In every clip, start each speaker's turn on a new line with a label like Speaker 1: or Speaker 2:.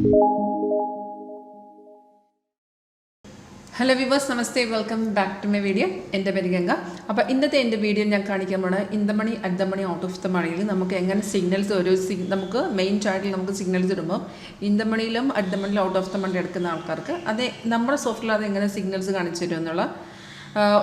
Speaker 1: Hello viewers, namaste, welcome back to my video. എൻ്റെ പേര് ഗംഗ. അപ്പോൾ ഇന്നത്തെ എൻ്റെ വീഡിയോ ഞാൻ കാണിക്കാൻ പോകുന്നത് in the money at the money out of the മണിയിൽ നമുക്ക് എങ്ങനെ സിഗ്നൽസ് നമുക്ക് മെയിൻ ചാർട്ടിൽ നമുക്ക് സിഗ്നൽസ് ഇടുമ്പോൾ ഇൻ ദ മണിയിലും അറ്റ് ദ മണിയിലും ഔട്ട് ഓഫ് ദ മണി എടുക്കുന്ന ആൾക്കാർക്ക് അത് നമ്മുടെ സോഫ്റ്റ്വെയർ അത് എങ്ങനെ സിഗ്നൽസ് കാണിച്ചു തരും എന്നുള്ള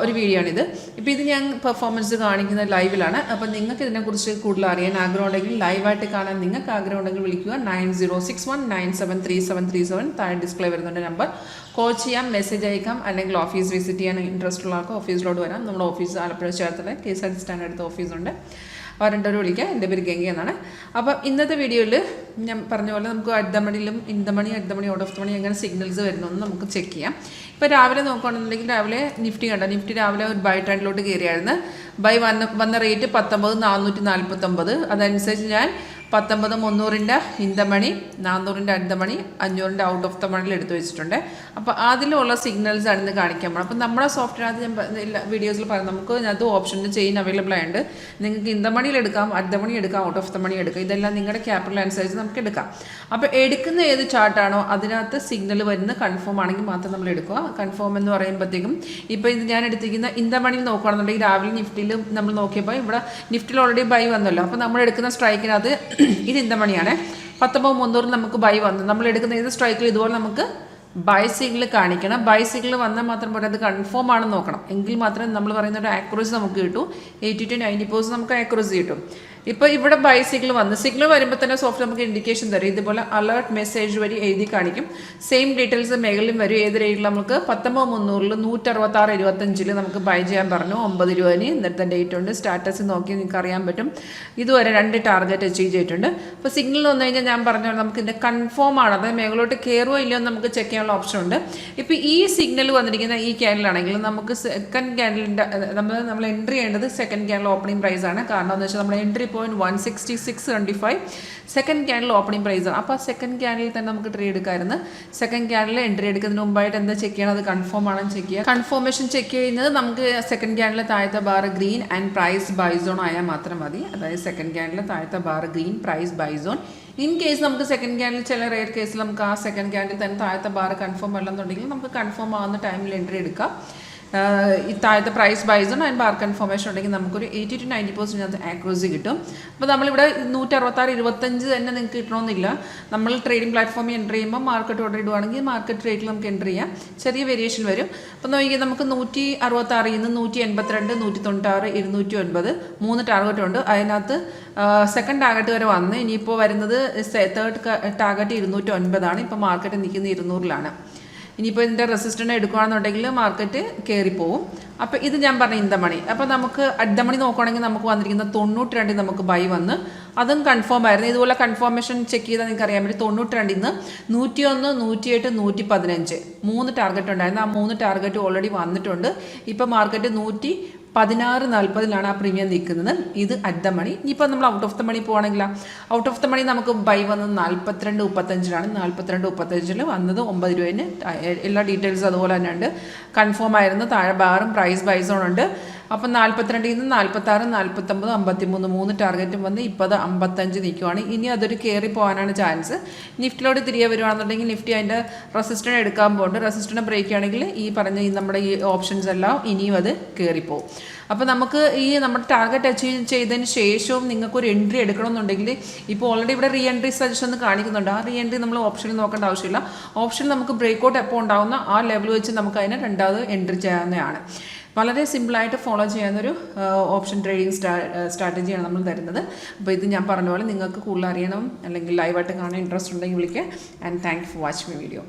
Speaker 1: ഒരു വീഡിയോ ആണിത്. ഇപ്പോൾ ഇത് ഞാൻ പെർഫോമൻസ് കാണിക്കുന്ന ലൈവിലാണ്. അപ്പോൾ നിങ്ങൾക്ക് ഇതിനെക്കുറിച്ച് കൂടുതൽ അറിയാൻ ആഗ്രഹമുണ്ടെങ്കിൽ ലൈവായിട്ട് കാണാൻ നിങ്ങൾക്ക് ആഗ്രഹമുണ്ടെങ്കിൽ വിളിക്കുക 9061973737. താഴെ ഡിസ്പ്ലേ വരുന്നുണ്ട് നമ്പർ. കോൾ ചെയ്യാം, മെസ്സേജ് അയക്കാം, അല്ലെങ്കിൽ ഓഫീസ് വിസിറ്റ് ചെയ്യാൻ ഇൻട്രസ്റ്റ് ഉള്ള ആൾക്ക് ഓഫീസിലോട്ട് വരാം. നമ്മുടെ office Alappuzha Cherthala KSRTC stand അടുത്ത ഓഫീസുണ്ട്. അവരെൻ്റെ വിളിക്കുക. എൻ്റെ പേര് ഗംഗ എന്നാണ്. അപ്പോൾ ഇന്നത്തെ വീഡിയോയിൽ ഞാൻ പറഞ്ഞ പോലെ നമുക്ക് അറ്റ് ദ മണിയിലും in the money at the money out of the money എങ്ങനെ സിഗ്നൽസ് വരുന്നതെന്ന് നമുക്ക് ചെക്ക് ചെയ്യാം. ഇപ്പോൾ രാവിലെ നോക്കുകയാണെന്നുണ്ടെങ്കിൽ രാവിലെ നിഫ്റ്റി കണ്ട നിഫ്റ്റി രാവിലെ ഒരു ബൈ ട്രെൻഡിലോട്ട് കയറിയായിരുന്നു. ബൈ വന്ന റേറ്റ് 19,449. അതനുസരിച്ച് ഞാൻ 19,300 in the money, 400 at the money, 500 out of the മണിയിൽ എടുത്ത് വെച്ചിട്ടുണ്ട്. അപ്പോൾ അതിലുള്ള സിഗ്നൽസ് ആണ് ഇന്ന് കാണിക്കാൻ പോകുന്നത്. അപ്പോൾ നമ്മുടെ സോഫ്റ്റ്വെയറിനകത്ത് ഞാൻ എല്ലാ വീഡിയോസിൽ പറയാം, നമുക്ക് അതിനകത്ത് ഓപ്ഷനിൽ ചെയിൻ അവൈലബിൾ ആയിട്ട് നിങ്ങൾക്ക് ഇൻ ദ മണിയിൽ എടുക്കാം, അറ്റ് ദ മണി എടുക്കാം, ഔട്ട് ഓഫ് ദ മണി എടുക്കാം. ഇതെല്ലാം നിങ്ങളുടെ ക്യാപിറ്റൽ അനുസരിച്ച് നമുക്ക് എടുക്കാം. അപ്പോൾ എടുക്കുന്ന ഏത് ചാർട്ടാണോ അതിനകത്ത് സിഗ്നൽ വരുന്ന കൺഫേം ആണെങ്കിൽ മാത്രം നമ്മൾ എടുക്കുക. കൺഫേം എന്ന് പറയുമ്പോഴത്തേക്കും ഇപ്പോൾ ഇത് ഞാൻ എടുത്തിരിക്കുന്ന ഇൻ ദ മണിയിൽ നോക്കുകയാണെന്നുണ്ടെങ്കിൽ രാവിലെ നിഫ്റ്റിയിൽ നമ്മൾ നോക്കിയപ്പോൾ ഇവിടെ നിഫ്റ്റിയിൽ ഓൾറെഡി ബൈ വന്നല്ലോ. അപ്പോൾ നമ്മൾ എടുക്കുന്ന സ്ട്രൈക്കിനകത്ത് ഇത് ഇൻ ദ മണിയാണ്. 19,300 നമുക്ക് ബൈ വന്നു. നമ്മൾ എടുക്കുന്ന ഏത് സ്ട്രൈക്കിൽ ഇതുപോലെ നമുക്ക് ബൈ സിഗ്നൽ കാണിക്കണം. ബൈ സിഗ്നൽ വന്നാൽ മാത്രം പോരാ, അത് കൺഫേം ആണെന്ന് നോക്കണം. എങ്കിൽ മാത്രമേ നമ്മൾ പറയുന്ന ഒരു ആക്യുറസി നമുക്ക് കിട്ടൂ. 80 to 90% നമുക്ക് ആക്യുറസി കിട്ടും. ഇപ്പോൾ ഇവിടെ ബൈ സിഗ്നൽ വന്നു. സിഗ്നൽ വരുമ്പോൾ തന്നെ സോഫ്റ്റ് നമുക്ക് ഇൻഡിക്കേഷൻ തരും. ഇതുപോലെ അലേർട്ട് മെസ്സേജ് വഴി എഴുതി കാണിക്കും. സെയിം ഡീറ്റെയിൽസ് മേഖലയും വരും. ഏത് റേറ്റിൽ നമുക്ക് 19,300 166.25 നമുക്ക് ബൈ ചെയ്യാൻ പറഞ്ഞു. 9 രൂപന് ഇന്നത്തെ ഡേറ്റ് ഉണ്ട്. സ്റ്റാറ്റസ് നോക്കി നിങ്ങൾക്ക് അറിയാൻ പറ്റും. ഇതുവരെ 2 ടാർഗറ്റ് അച്ചീവ് ചെയ്തിട്ടുണ്ട്. അപ്പോൾ സിഗ്നൽ വന്നു കഴിഞ്ഞാൽ ഞാൻ പറഞ്ഞ നമുക്ക് ഇതിൻ്റെ കൺഫേം ആണ്, അതായത് മേഖലോട്ട് കയറുമോ ഇല്ലയോ നമുക്ക് ചെക്ക് ചെയ്യാനുള്ള ഓപ്ഷൻ ഉണ്ട്. ഇപ്പോൾ ഈ സിഗ്നൽ വന്നിരിക്കുന്ന ഈ ക്യാൻഡിലാണെങ്കിൽ നമുക്ക് സെക്കൻഡ് ക്യാൻഡിലിൻ്റെ നമ്മൾ എൻട്രി ചെയ്യേണ്ടത് സെക്കൻഡ് ക്യാൻഡിൽ ഓപ്പണിംഗ് പ്രൈസ് ആണ്. കാരണം എന്ന് വെച്ചാൽ നമ്മുടെ entry 166.25 second candle opening price ആണ്. അപ്പോൾ സെക്കൻഡ് ക്യാൻഡിൽ തന്നെ നമുക്ക് ട്രേഡ് എടുക്കാമായിരുന്നു. സെക്കൻഡ് ക്യാൻഡിൽ എൻട്രി എടുക്കുന്നതിന് മുമ്പായിട്ട് എന്താ ചെക്ക് ചെയ്യണം, അത് കൺഫേം ആണെന്ന് ചെക്ക് ചെയ്യുക. കൺഫർമേഷൻ ചെക്ക് ചെയ്യുന്നത് നമുക്ക് സെക്കൻഡ് ക്യാൻഡിൽ താഴത്തെ bar green and price buy zone ആയാൽ മാത്രം മതി. അതായത് സെക്കൻഡ് ക്യാൻഡിൽ താഴത്തെ bar green price buy zone. In case നമുക്ക് സെക്കൻഡ് ക്യാൻഡിൽ ചില റെയർ കേസിൽ നമുക്ക് ആ സെക്കൻഡ് ക്യാൻഡിൽ തന്നെ താഴത്തെ ബാർ കൺഫേം അല്ലെന്നുണ്ടെങ്കിൽ നമുക്ക് കൺഫേം ആവുന്ന ടൈമിൽ എൻട്രി എടുക്കാം. ഈ താഴത്തെ price buy zone and bar confirmation ഉണ്ടെങ്കിൽ നമുക്കൊരു 80 to 90% അത് ആക്യുറസി കിട്ടും. അപ്പോൾ നമ്മളിവിടെ 166.25 തന്നെ നിങ്ങൾക്ക് കിട്ടണമെന്നില്ല. നമ്മൾ ട്രേഡിംഗ് പ്ലാറ്റ്ഫോമിൽ എൻ്റർ ചെയ്യുമ്പോൾ മാർക്കറ്റ് ഓർഡർ ഇടുവാണെങ്കിൽ മാർക്കറ്റ് റേറ്റിൽ നമുക്ക് എൻ്റർ ചെയ്യാം. ചെറിയ വേരിയേഷൻ വരും. അപ്പോൾ നോക്കിയാൽ നമുക്ക് 166 നിന്ന് 182, 196, 209 3 ടാർഗറ്റ് ഉണ്ട്. അതിനകത്ത് സെക്കൻഡ് ടാർഗറ്റ് വരെ വന്ന് ഇനിയിപ്പോൾ വരുന്നത് തേർഡ് ടാർഗറ്റ് 209 ഇപ്പോൾ മാർക്കറ്റ് നിൽക്കുന്നത് 200-ലാണ്. ഇനിയിപ്പോൾ ഇതിൻ്റെ റെസിസ്റ്റൻ്റ് എടുക്കുകയാണെന്നുണ്ടെങ്കിൽ മാർക്കറ്റ് കയറിപ്പോവും. അപ്പോൾ ഇത് ഞാൻ പറഞ്ഞ ഇൻ ദ മണി. അപ്പോൾ നമുക്ക് അറ്റ് ദ മണി നോക്കുകയാണെങ്കിൽ നമുക്ക് വന്നിരിക്കുന്ന 92 നമുക്ക് ബൈ വന്ന് അതും കൺഫേം ആയിരുന്നു. ഇതുപോലെ കൺഫർമേഷൻ ചെക്ക് ചെയ്താൽ നിങ്ങൾക്ക് അറിയാൻ പറ്റും. 92 നിന്ന് 101, 108, 115 3 ടാർഗറ്റ് ഉണ്ടായിരുന്നു. ആ 3 ടാർഗറ്റ് ഓൾറെഡി വന്നിട്ടുണ്ട്. ഇപ്പോൾ മാർക്കറ്റ് 116.40 ആ പ്രീമിയം നിൽക്കുന്നത്. ഇത് അറ്റ് ദ മണി. ഇനിയിപ്പോൾ നമ്മൾ ഔട്ട് ഓഫ് ദ മണി പോകണമെങ്കിൽ ഔട്ട് ഓഫ് ദ മണി നമുക്ക് ബൈ വന്നത് 42.35 42.35 വന്നത് 9 രൂപന്. എല്ലാ ഡീറ്റെയിൽസും അതുപോലെ തന്നെ ഉണ്ട്. കൺഫേം ആയിരുന്നു. താഴെ ബാറും പ്രൈസ് ബൈ സോൺ ഉണ്ട്. അപ്പം 42 നിന്ന് 46, 49, 53 3 ടാർഗറ്റും വന്ന് ഇപ്പോൾ അത് 55 നിൽക്കുവാണ്. ഇനി അതൊരു കയറി പോകാനാണ് ചാൻസ്. നിഫ്റ്റിലോട്ട് തിരികെ വരുവാണെന്നുണ്ടെങ്കിൽ നിഫ്റ്റി അതിൻ്റെ റെസിസ്റ്റൻ്റ് എടുക്കാൻ പോകുന്നുണ്ട്. റെസിസ്റ്റൻ്റ് ബ്രേക്ക് ആണെങ്കിൽ ഈ പറഞ്ഞ നമ്മുടെ ഈ ഓപ്ഷൻസ് എല്ലാം ഇനിയും അത് കയറിപ്പോവും. അപ്പോൾ നമുക്ക് ഈ നമ്മുടെ ടാർഗറ്റ് അച്ചീവ് ചെയ്തതിന് ശേഷവും നിങ്ങൾക്കൊരു എൻട്രി എടുക്കണമെന്നുണ്ടെങ്കിൽ ഇപ്പോൾ ഓൾറെഡി ഇവിടെ റീ എൻട്രി സജഷൻ എന്ന് കാണിക്കുന്നുണ്ട്. ആ റീ എൻട്രി നമ്മൾ ഓപ്ഷനിൽ നോക്കേണ്ട ആവശ്യമില്ല. ഓപ്ഷനിൽ നമുക്ക് ബ്രേക്കൗട്ട് എപ്പോൾ ഉണ്ടാകുന്ന ആ ലെവൽ വെച്ച് നമുക്ക് അതിനെ രണ്ടാമത് എൻട്രി ചെയ്യാവുന്നതാണ്. വളരെ സിമ്പിളായിട്ട് ഫോളോ ചെയ്യാവുന്നൊരു ഓപ്ഷൻ ട്രേഡിംഗ് സ്ട്രാറ്റജിയാണ് നമ്മൾ തരുന്നത്. അപ്പോൾ ഇത് ഞാൻ പറഞ്ഞ പോലെ നിങ്ങൾക്ക് കൂടുതൽ അറിയണം അല്ലെങ്കിൽ ലൈവായിട്ട് കാണാൻ ഇൻട്രസ്റ്റ് ഉണ്ടെങ്കിൽ വിളിക്കുക. And thank you for watching my video.